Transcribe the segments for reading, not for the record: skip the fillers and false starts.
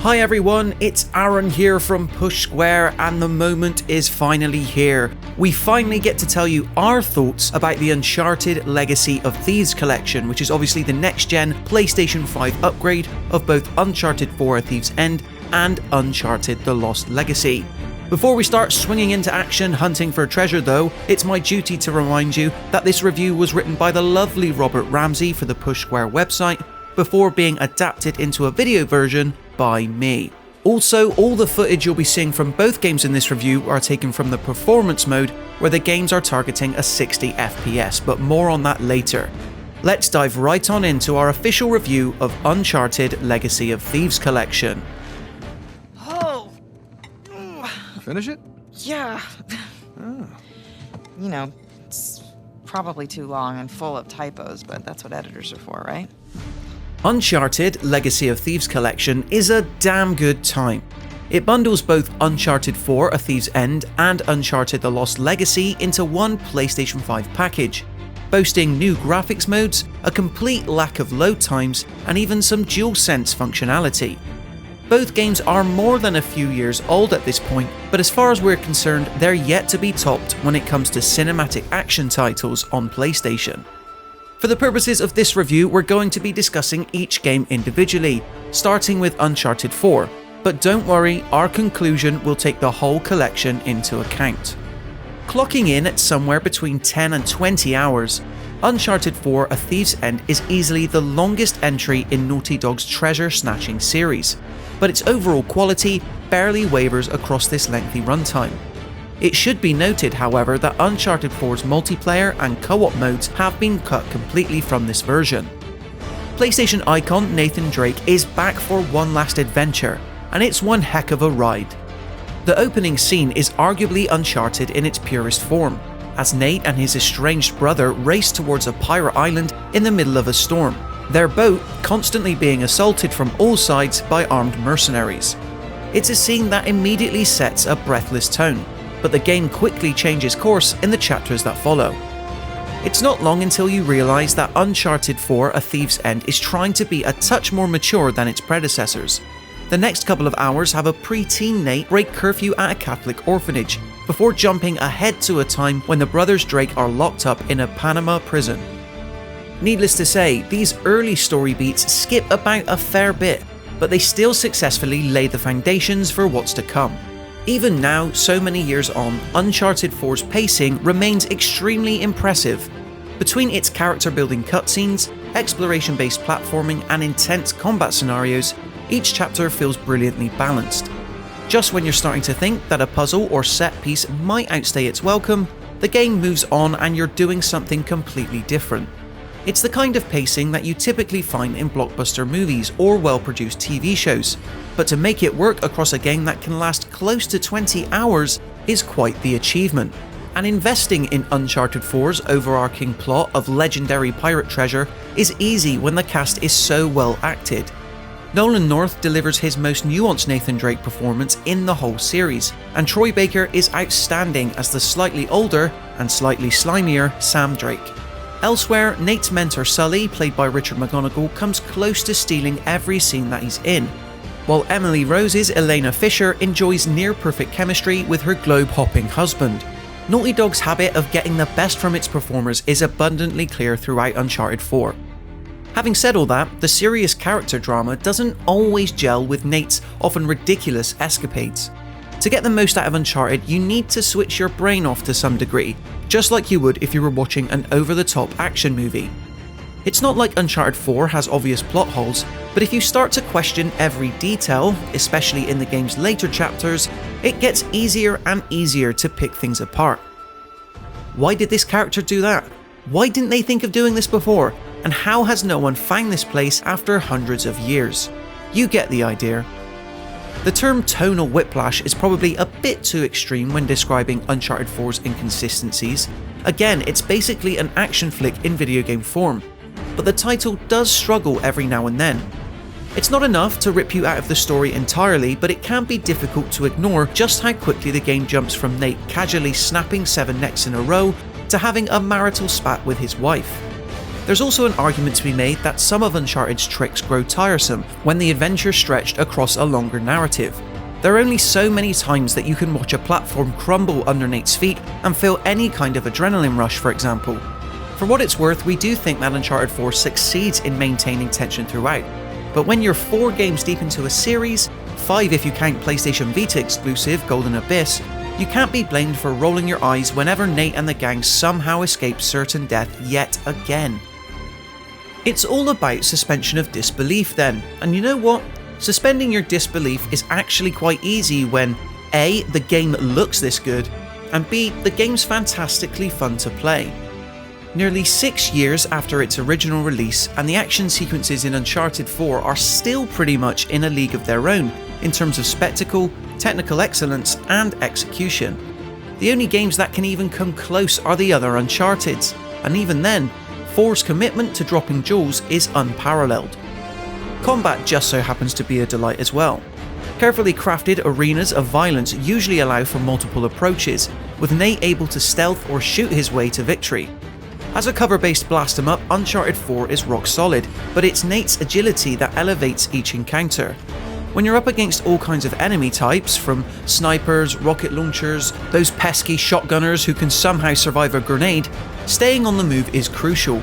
Hi everyone, it's Aaron here from Push Square, and the moment is finally here. We finally get to tell you our thoughts about the Uncharted Legacy of Thieves collection, which is obviously the next-gen PlayStation 5 upgrade of both Uncharted 4: A Thief's End and Uncharted: The Lost Legacy. Before we start swinging into action hunting for treasure though, it's my duty to remind you that this review was written by the lovely Robert Ramsey for the Push Square website, before being adapted into a video version by me. Also, all the footage you'll be seeing from both games in this review are taken from the performance mode, where the games are targeting a 60 FPS, but more on that later. Let's dive right on into our official review of Uncharted Legacy of Thieves collection. Oh! Finish it? Yeah. Oh. You know, it's probably too long and full of typos, but that's what editors are for, right? Uncharted Legacy of Thieves collection is a damn good time. It bundles both Uncharted 4: A Thief's End and Uncharted: The Lost Legacy into one PlayStation 5 package, boasting new graphics modes, a complete lack of load times, and even some DualSense functionality. Both games are more than a few years old at this point, but as far as we're concerned, they're yet to be topped when it comes to cinematic action titles on PlayStation. For the purposes of this review, we're going to be discussing each game individually, starting with Uncharted 4, but don't worry, our conclusion will take the whole collection into account. Clocking in at somewhere between 10 and 20 hours, Uncharted 4: A Thief's End is easily the longest entry in Naughty Dog's treasure-snatching series, but its overall quality barely wavers across this lengthy runtime. It should be noted, however, that Uncharted 4's multiplayer and co-op modes have been cut completely from this version. PlayStation icon Nathan Drake is back for one last adventure, and it's one heck of a ride. The opening scene is arguably Uncharted in its purest form, as Nate and his estranged brother race towards a pirate island in the middle of a storm, their boat constantly being assaulted from all sides by armed mercenaries. It's a scene that immediately sets a breathless tone, but the game quickly changes course in the chapters that follow. It's not long until you realise that Uncharted 4: A Thief's End is trying to be a touch more mature than its predecessors. The next couple of hours have a pre-teen Nate break curfew at a Catholic orphanage, before jumping ahead to a time when the brothers Drake are locked up in a Panama prison. Needless to say, these early story beats skip about a fair bit, but they still successfully lay the foundations for what's to come. Even now, so many years on, Uncharted 4's pacing remains extremely impressive. Between its character-building cutscenes, exploration-based platforming, and intense combat scenarios, each chapter feels brilliantly balanced. Just when you're starting to think that a puzzle or set piece might outstay its welcome, the game moves on and you're doing something completely different. It's the kind of pacing that you typically find in blockbuster movies or well-produced TV shows, but to make it work across a game that can last close to 20 hours is quite the achievement. And investing in Uncharted 4's overarching plot of legendary pirate treasure is easy when the cast is so well acted. Nolan North delivers his most nuanced Nathan Drake performance in the whole series, and Troy Baker is outstanding as the slightly older and slightly slimier Sam Drake. Elsewhere, Nate's mentor Sully, played by Richard McGonagall, comes close to stealing every scene that he's in, while Emily Rose's Elena Fisher enjoys near-perfect chemistry with her globe-hopping husband. Naughty Dog's habit of getting the best from its performers is abundantly clear throughout Uncharted 4. Having said all that, the serious character drama doesn't always gel with Nate's often ridiculous escapades. To get the most out of Uncharted, you need to switch your brain off to some degree, just like you would if you were watching an over-the-top action movie. It's not like Uncharted 4 has obvious plot holes, but if you start to question every detail, especially in the game's later chapters, it gets easier and easier to pick things apart. Why did this character do that? Why didn't they think of doing this before? And how has no one found this place after hundreds of years? You get the idea. The term tonal whiplash is probably a bit too extreme when describing Uncharted 4's inconsistencies. Again, it's basically an action flick in video game form, but the title does struggle every now and then. It's not enough to rip you out of the story entirely, but it can be difficult to ignore just how quickly the game jumps from Nate casually snapping 7 necks in a row to having a marital spat with his wife. There's also an argument to be made that some of Uncharted's tricks grow tiresome when the adventure stretched across a longer narrative. There are only so many times that you can watch a platform crumble under Nate's feet and feel any kind of adrenaline rush, for example. For what it's worth, we do think that Uncharted 4 succeeds in maintaining tension throughout. But when you're 4 games deep into a series, 5 if you count PlayStation Vita exclusive Golden Abyss, you can't be blamed for rolling your eyes whenever Nate and the gang somehow escape certain death yet again. It's all about suspension of disbelief then, and you know what? Suspending your disbelief is actually quite easy when A, the game looks this good, and B, the game's fantastically fun to play. Nearly 6 years after its original release, and the action sequences in Uncharted 4 are still pretty much in a league of their own in terms of spectacle, technical excellence, and execution. The only games that can even come close are the other Uncharted's, and even then, 4's commitment to dropping jewels is unparalleled. Combat just so happens to be a delight as well. Carefully crafted arenas of violence usually allow for multiple approaches, with Nate able to stealth or shoot his way to victory. As a cover-based blast 'em up, Uncharted 4 is rock solid, but it's Nate's agility that elevates each encounter. When you're up against all kinds of enemy types, from snipers, rocket launchers, those pesky shotgunners who can somehow survive a grenade, staying on the move is crucial.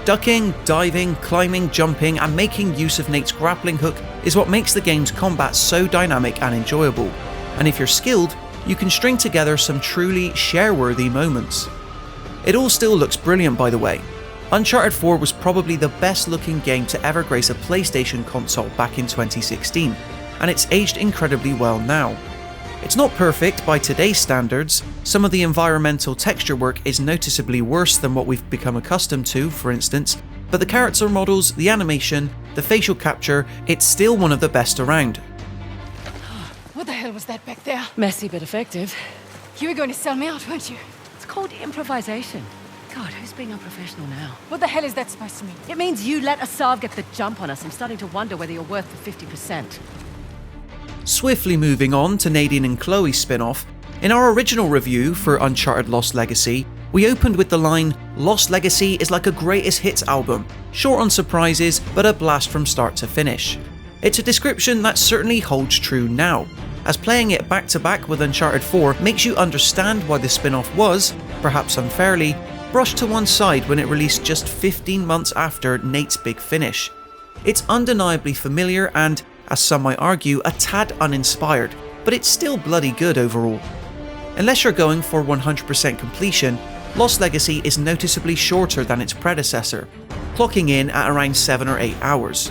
Ducking, diving, climbing, jumping, and making use of Nate's grappling hook is what makes the game's combat so dynamic and enjoyable. And if you're skilled, you can string together some truly share-worthy moments. It all still looks brilliant, by the way. Uncharted 4 was probably the best looking game to ever grace a PlayStation console back in 2016, and it's aged incredibly well now. It's not perfect by today's standards. Some of the environmental texture work is noticeably worse than what we've become accustomed to, for instance, but the character models, the animation, the facial capture, it's still one of the best around. What the hell was that back there? Messy but effective. You were going to sell me out, weren't you? It's called improvisation. God, who's being unprofessional now? What the hell is that supposed to mean? It means you let Asav get the jump on us. I'm starting to wonder whether you're worth the 50%. Swiftly moving on to Nadine and Chloe's spin-off, in our original review for Uncharted Lost Legacy, we opened with the line, "Lost Legacy is like a greatest hits album, short on surprises, but a blast from start to finish." It's a description that certainly holds true now, as playing it back to back with Uncharted 4 makes you understand why the spin-off was, perhaps unfairly, brushed to one side when it released just 15 months after Nate's big finish. It's undeniably familiar and, as some might argue, a tad uninspired, but it's still bloody good overall. Unless you're going for 100% completion, Lost Legacy is noticeably shorter than its predecessor, clocking in at around 7 or 8 hours.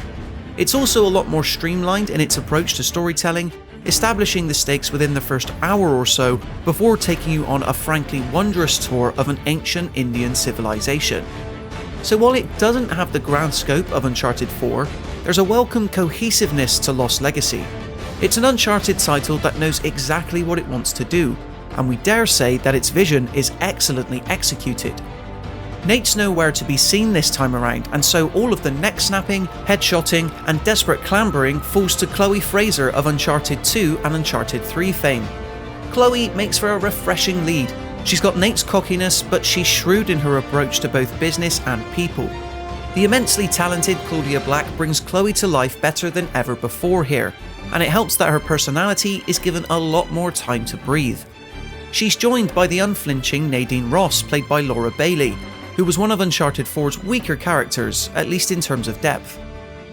It's also a lot more streamlined in its approach to storytelling, establishing the stakes within the first hour or so before taking you on a frankly wondrous tour of an ancient Indian civilization. So while it doesn't have the grand scope of Uncharted 4, there's a welcome cohesiveness to Lost Legacy. It's an Uncharted title that knows exactly what it wants to do, and we dare say that its vision is excellently executed. Nate's nowhere to be seen this time around, and so all of the neck snapping, headshotting, and desperate clambering falls to Chloe Fraser of Uncharted 2 and Uncharted 3 fame. Chloe makes for a refreshing lead. She's got Nate's cockiness, but she's shrewd in her approach to both business and people. The immensely talented Claudia Black brings Chloe to life better than ever before here, and it helps that her personality is given a lot more time to breathe. She's joined by the unflinching Nadine Ross, played by Laura Bailey, who was one of Uncharted 4's weaker characters, at least in terms of depth.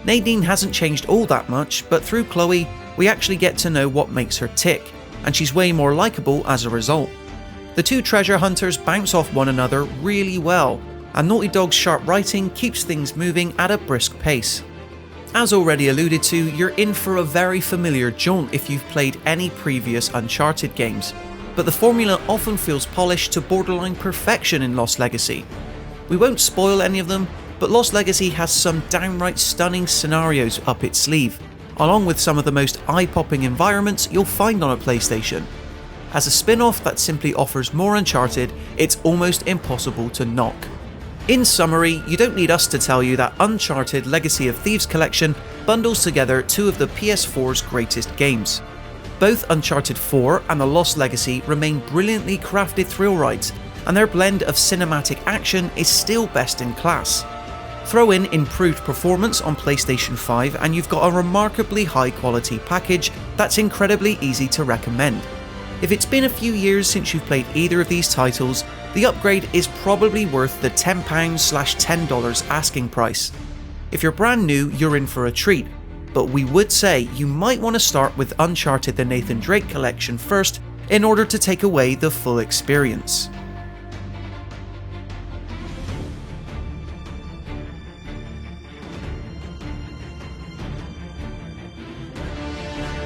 Nadine hasn't changed all that much, but through Chloe, we actually get to know what makes her tick, and she's way more likeable as a result. The two treasure hunters bounce off one another really well, and Naughty Dog's sharp writing keeps things moving at a brisk pace. As already alluded to, you're in for a very familiar jaunt if you've played any previous Uncharted games, but the formula often feels polished to borderline perfection in Lost Legacy. We won't spoil any of them, but Lost Legacy has some downright stunning scenarios up its sleeve, along with some of the most eye-popping environments you'll find on a PlayStation. As a spin-off that simply offers more Uncharted, it's almost impossible to knock. In summary, you don't need us to tell you that Uncharted Legacy of Thieves Collection bundles together two of the PS4's greatest games. Both Uncharted 4 and The Lost Legacy remain brilliantly crafted thrill rides, and their blend of cinematic action is still best in class. Throw in improved performance on PlayStation 5 and you've got a remarkably high quality package that's incredibly easy to recommend. If it's been a few years since you've played either of these titles, the upgrade is probably worth the £10/$10 asking price. If you're brand new, you're in for a treat, but we would say you might want to start with Uncharted the Nathan Drake collection first in order to take away the full experience.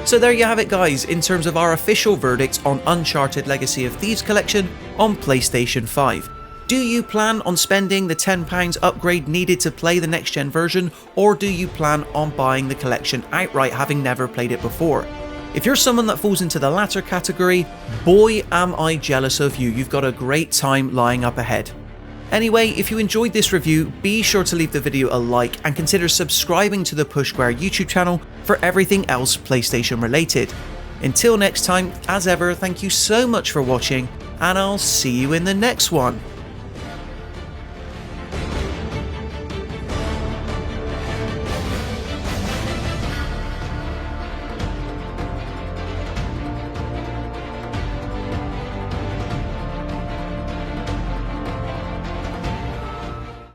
So there you have it guys, in terms of our official verdict on Uncharted Legacy of Thieves collection on PlayStation 5. Do you plan on spending the £10 upgrade needed to play the next gen version, or do you plan on buying the collection outright having never played it before? If you're someone that falls into the latter category, boy am I jealous of you, you've got a great time lying up ahead. Anyway, if you enjoyed this review, be sure to leave the video a like and consider subscribing to the Push Square YouTube channel for everything else PlayStation related. Until next time, as ever, thank you so much for watching, and I'll see you in the next one.